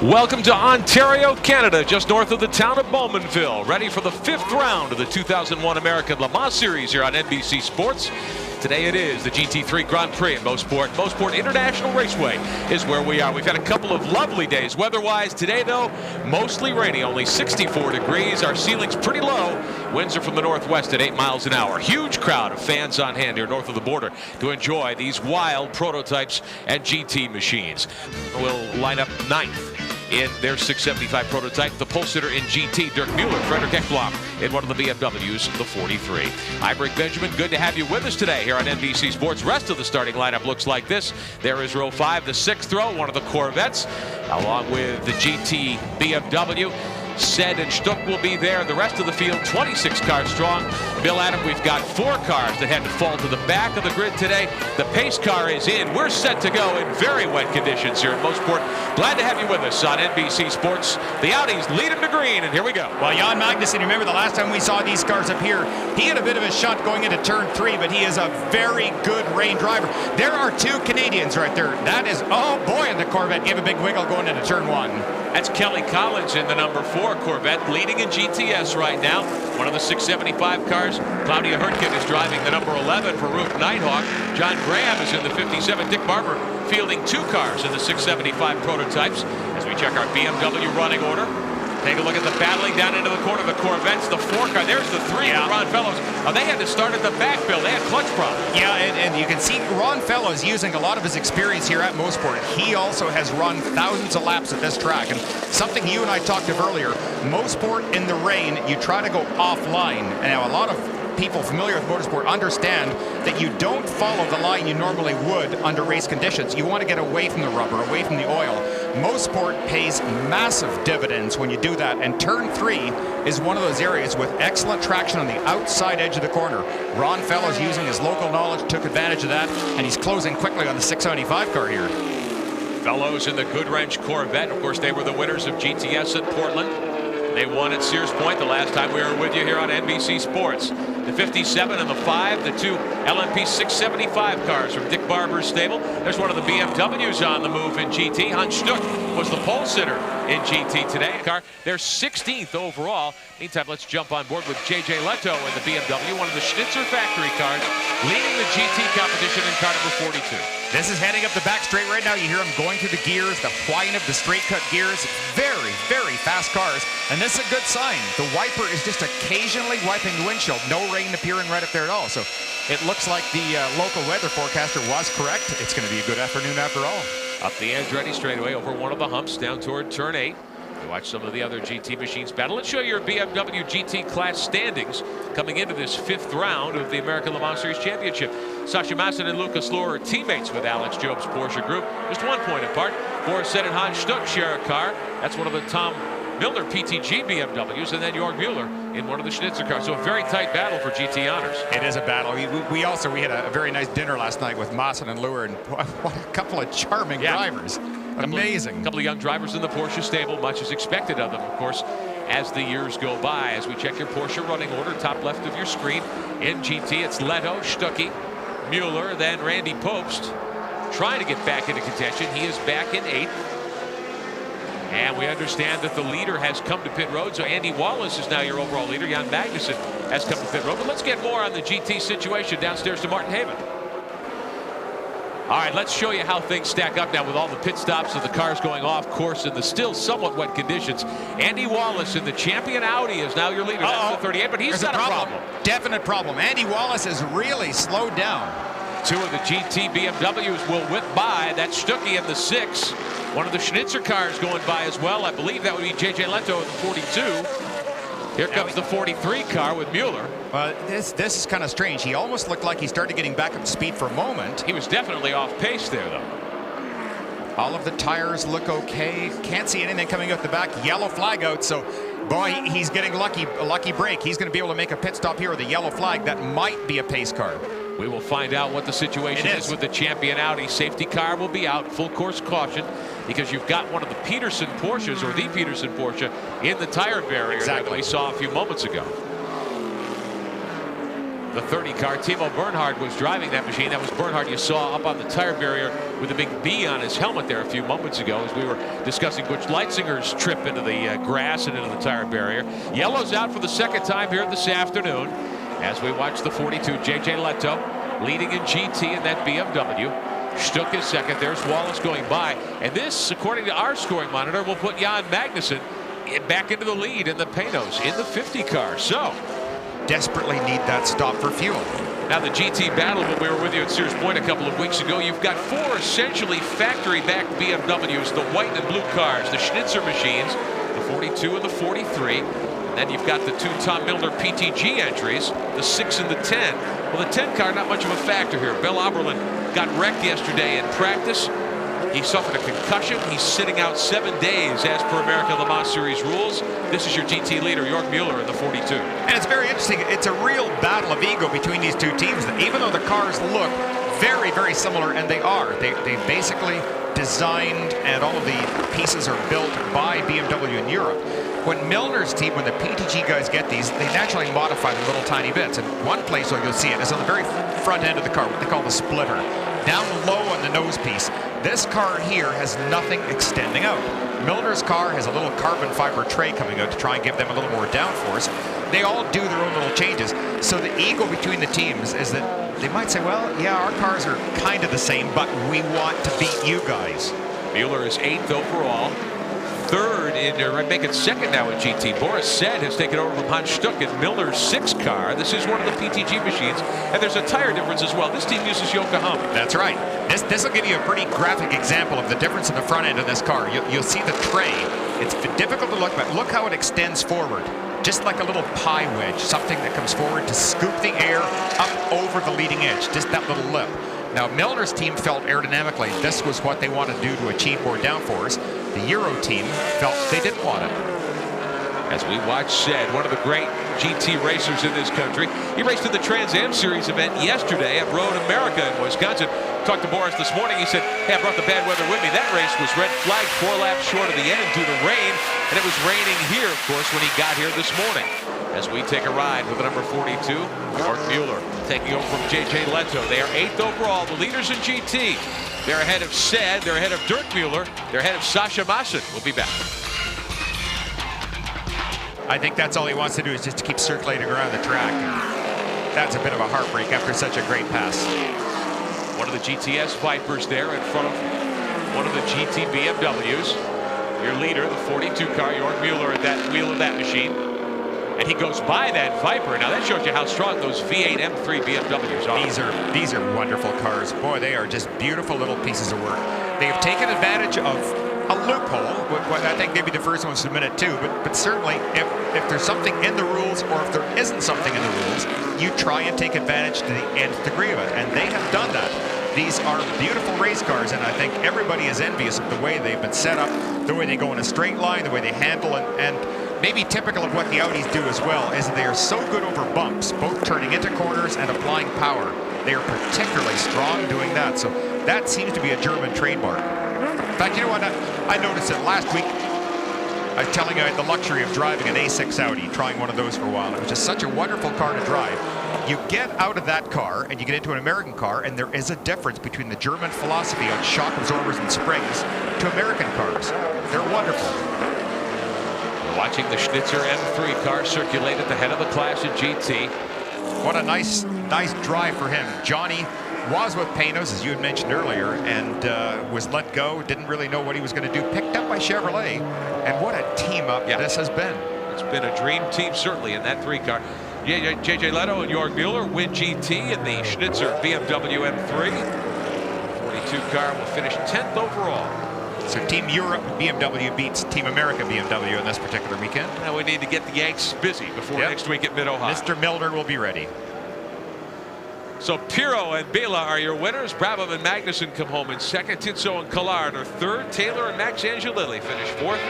Welcome to Ontario, Canada, just north of the town of Bowmanville. Ready for the 5th round of the 2001 American Le Mans Series here on NBC Sports. Today it is the GT3 Grand Prix at Mosport. Mosport International Raceway is where we are. We've had a couple of lovely days weather-wise. Today, though, mostly rainy, only 64 degrees. Our ceiling's pretty low. Winds are from the northwest at 8 miles an hour. Huge crowd of fans on hand here north of the border to enjoy these wild prototypes and GT machines. We'll line up 9th in their 675 prototype, the pole sitter in GT, Dirk Mueller, Frederick Ekblom in one of the BMWs, the 43. Hi, Rick Benjamin. Good to have you with us today here on NBC Sports. Rest of the starting lineup looks like this. There is row 5, the 6th row, one of the Corvettes, along with the GT BMW. Sed and Stuck will be there. The rest of the field, 26 cars strong. Bill Adam, we've got 4 cars that had to fall to the back of the grid today. The pace car is in. We're set to go in very wet conditions here at Mosport. Glad to have you with us on NBC Sports. The Audis lead them to green, and here we go. Well, Jan Magnussen, remember the last time we saw these cars up here, he had a bit of a shot going into turn 3, but he is a very good rain driver. There are 2 Canadians right there. That is, oh boy, and the Corvette gave a big wiggle going into turn 1. That's Kelly Collins in the number 4 Corvette, leading in GTS right now. One of the 675 cars. Claudia Hurtgen is driving the number 11 for Ruth Nighthawk. John Graham is in the 57. Dick Barber fielding 2 cars in the 675 prototypes. As we check our BMW running order. Take a look at the battling down into the corner. The Corvettes, the 4 car. There's the 3 of Ron Fellows. Oh, they had to start at the back, Bill. They had clutch problems. Yeah, and you can see Ron Fellows using a lot of his experience here at Mosport. He also has run thousands of laps at this track. And something you and I talked of earlier, Mosport in the rain, you try to go offline. And now a lot of people familiar with motorsport understand that you don't follow the line you normally would under race conditions. You want to get away from the rubber, away from the oil. Mosport pays massive dividends when you do that, and turn 3 is one of those areas with excellent traction on the outside edge of the corner. Ron Fellows, using his local knowledge, took advantage of that, and he's closing quickly on the 675 car here. Fellows in the Goodwrench Corvette. Of course, they were the winners of GTS at Portland. They won at Sears Point the last time we were with you here on NBC Sports. The 57 and the 5, the 2 LMP 675 cars from Dick Barber's stable. There's one of the BMWs on the move in GT. Hans Stuck was the pole sitter in GT today. They're 16th overall. Meantime, let's jump on board with J.J. Leto in the BMW, one of the Schnitzer factory cars, leading the GT competition in car number 42. This is heading up the back straight right now. You hear him going through the gears, the whine of the straight cut gears. Very, very fast cars. And this is a good sign. The wiper is just occasionally wiping the windshield. No rain appearing right up there at all. So it looks like the local weather forecaster was correct. It's going to be a good afternoon after all. Up the Andretti straightaway over one of the humps down toward turn 8. We watch some of the other GT machines battle. Let's show you your BMW GT class standings coming into this 5th round of the American Le Mans Series Championship. Sasha Masson and Lucas Lohr are teammates with Alex Job's Porsche group, just 1 point apart. Boris Sed and Hans Stuck share a car. That's one of the Tom Milner PTG BMWs, and then Jorg Mueller in one of the Schnitzer cars. So a very tight battle for GT honors. It is a battle. We had a very nice dinner last night with Masson and Lohr, and what a couple of charming drivers. Amazing. A couple of young drivers in the Porsche stable. Much is expected of them, of course, as the years go by. As we check your Porsche running order, top left of your screen. In GT, it's Leto, Stuckey, Mueller, then Randy Pobst trying to get back into contention. He is back in 8th. And we understand that the leader has come to pit road. So Andy Wallace is now your overall leader. Jan Magnussen has come to pit road. But let's get more on the GT situation downstairs to Martin Haven. All right, let's show you how things stack up now with all the pit stops of the cars going off course in the still somewhat wet conditions. Andy Wallace in the champion Audi is now your leader. That's the 38, but he's got a problem. Definite problem. Andy Wallace has really slowed down. 2 of the GT BMWs will whip by. That's Stuckey in the 6. One of the Schnitzer cars going by as well. I believe that would be J.J. Leto in the 42. Here comes the 43 car with Mueller. Well, this is kind of strange. He almost looked like he started getting back up to speed for a moment. He was definitely off pace there, though. All of the tires look okay. Can't see anything coming out the back. Yellow flag out. So, boy, he's getting a lucky break. He's going to be able to make a pit stop here with a yellow flag. That might be a pace car. We will find out what the situation is with the champion Audi. Safety car will be out. Full course caution, because you've got one of the Peterson Porsches, or the Peterson Porsche, in the tire barrier that we saw a few moments ago. the 30 car. Timo Bernhard was driving that machine. That was Bernhard you saw up on the tire barrier with a big B on his helmet there a few moments ago as we were discussing Butch Leitzinger's trip into the grass and into the tire barrier. Yellow's out for the second time here this afternoon as we watch the 42. J.J. Leto leading in GT in that BMW. Stuck is second. There's Wallace going by. And this, according to our scoring monitor, will put Jan Magnussen back into the lead in the Panos in the 50 car. So desperately need that stop for fuel. now the GT battle, when we were with you at Sears Point a couple of weeks ago, you've got four essentially factory-backed BMWs, the white and blue cars, the Schnitzer machines, the 42 and the 43. And then you've got the two Tom Milner PTG entries, the 6 and the 10. Well, the 10 car, not much of a factor here. Bill Oberlin got wrecked yesterday in practice. He suffered a concussion. He's sitting out 7 days as per American Le Mans Series rules. This is your GT leader, Jörg Mueller, in the 42. And it's very interesting. It's a real battle of ego between these two teams. Even though the cars look very, very similar, and they are. They basically designed, and all of the pieces are built by BMW in Europe. When Milner's team, when the PTG guys get these, they naturally modify them little tiny bits. And one place where you'll see it is on the very front end of the car, what they call the splitter. Down low on the nose piece. This car here has nothing extending out. Milner's car has a little carbon fiber tray coming out to try and give them a little more downforce. They all do their own little changes. So the ego between the teams is that they might say, well, yeah, our cars are kind of the same, but we want to beat you guys. Mueller is 8th overall. Third in making second now in GT. Boris Said has taken over from Hans Stuck in Milner's 6 car. This is one of the PTG machines, and there's a tire difference as well. This team uses Yokohama. That's right. This will give you a pretty graphic example of the difference in the front end of this car. You'll see the tray. It's difficult to look, but look how it extends forward. Just like a little pie wedge, something that comes forward to scoop the air up over the leading edge, just that little lip. Now, Milner's team felt aerodynamically this was what they wanted to do to achieve more downforce. The Euro team felt they didn't want it. As we watch Said, one of the great GT racers in this country. He raced in the Trans Am Series event yesterday at Road America in Wisconsin. Talked to Boris this morning. He said, hey, I brought the bad weather with me. That race was red flag 4 laps short of the end due to rain. And it was raining here, of course, when he got here this morning. As we take a ride with the number 42, Jörg Mueller, taking over from J.J. Leto. They are 8th overall, the leaders in GT. They're ahead of Said, they're ahead of Dirk Mueller, they're ahead of Sasha Maassen. We'll be back. I think that's all he wants to do is just to keep circulating around the track. That's a bit of a heartbreak after such a great pass. One of the GTS Vipers there in front of one of the GT BMWs. Your leader, the 42 car, Jörg Mueller, at that wheel of that machine. And he goes by that Viper. Now that shows you how strong those V8 M3 BMWs are. These are wonderful cars. Boy, they are just beautiful little pieces of work. They have taken advantage of a loophole. I think maybe the first one's to admit it too, but certainly if there's something in the rules or if there isn't something in the rules, you try and take advantage to the nth degree of it, and they have done that. These are beautiful race cars, and I think everybody is envious of the way they've been set up, the way they go in a straight line, the way they handle it, and maybe typical of what the Audis do as well is that they are so good over bumps, both turning into corners and applying power. They are particularly strong doing that, so that seems to be a German trademark. In fact, you know what? I noticed it last week. I was telling you I had the luxury of driving an A6 Audi, trying one of those for a while. It was just such a wonderful car to drive. You get out of that car and you get into an American car, and there is a difference between the German philosophy on shock absorbers and springs to American cars. They're wonderful. We're watching the Schnitzer M3 car circulate at the head of the class in GT. What a nice drive for him. Johnny was with Panos, as you had mentioned earlier, and was let go, didn't really know what he was going to do, picked up by Chevrolet, and what a team up this has been. It's been a dream team, certainly, in that 3 car. J.J. Leto and Jörg Mueller win GT in the Schnitzer BMW M3. 42 car will finish 10th overall. So Team Europe BMW beats Team America BMW in this particular weekend. Now we need to get the Yanks busy before next week at Mid-Ohio. Mr. Milner will be ready. So Pirro and Bela are your winners. Brabham and Magnussen come home in second. Titso and Collard are third. Taylor and Max Angelilli finish fourth.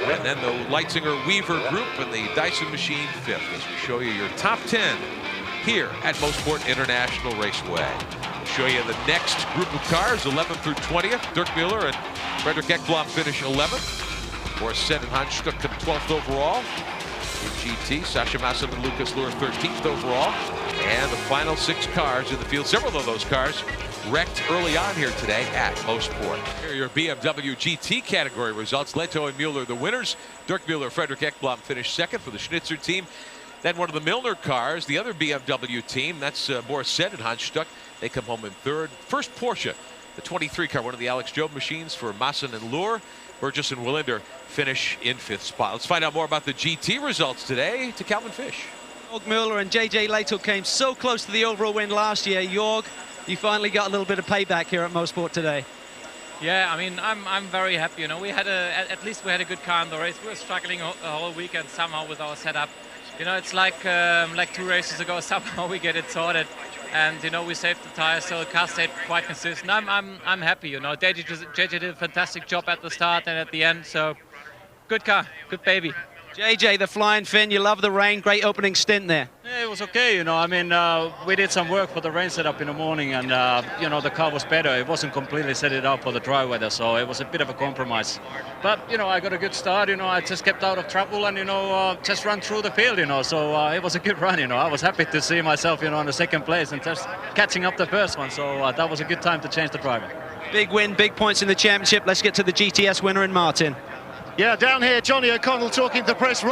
And then the Leitzinger Weaver group and the Dyson machine fifth, as we show you your top 10 here at Mosport International Raceway. We'll show you the next group of cars, 11th through 20th. Dirk Mueller and Frederick Ekblom finish 11th. Boris Said and Hans Stuck come 12th overall. In GT, Sasha Maassen and Lucas Luhr 13th overall. And the final 6 cars in the field, several of those cars wrecked early on here today at Mosport. Here are your BMW GT category results. Leto and Mueller the winners. Dirk Mueller, Frederick Ekblom finished second for the Schnitzer team. Then one of the Milner cars, the other BMW team, that's Boris Said and Hans Stuck. They come home in third. First Porsche, the 23 car, one of the Alex Job machines for Masson and Luhr. Burgess and Willinder finish in 5th spot. Let's find out more about the GT results today to Calvin Fish. Jorg Mueller and JJ Leto came so close to the overall win last year. Jorg, you finally got a little bit of payback here at Mosport today. Yeah, I mean, I'm very happy. You know, we had at least we had a good car in the race. We were struggling a whole weekend somehow with our setup. You know, it's like 2 races ago. Somehow we get it sorted, and you know we saved the tires, so the car stayed quite consistent. I'm happy. You know, JJ did a fantastic job at the start and at the end. So good car, good baby. JJ, the flying Finn, you love the rain. Great opening stint there. Yeah, it was okay, you know. I mean, we did some work for the rain setup in the morning, and you know, the car was better. It wasn't completely set it up for the dry weather, so it was a bit of a compromise. But you know, I got a good start. You know, I just kept out of trouble, and you know, just run through the field. You know, so it was a good run. You know, I was happy to see myself, you know, on the 2nd place and just catching up the first one. So that was a good time to change the driver. Big win, big points in the championship. Let's get to the GTS winner in Martin. Yeah, down here, Johnny O'Connell talking to the press.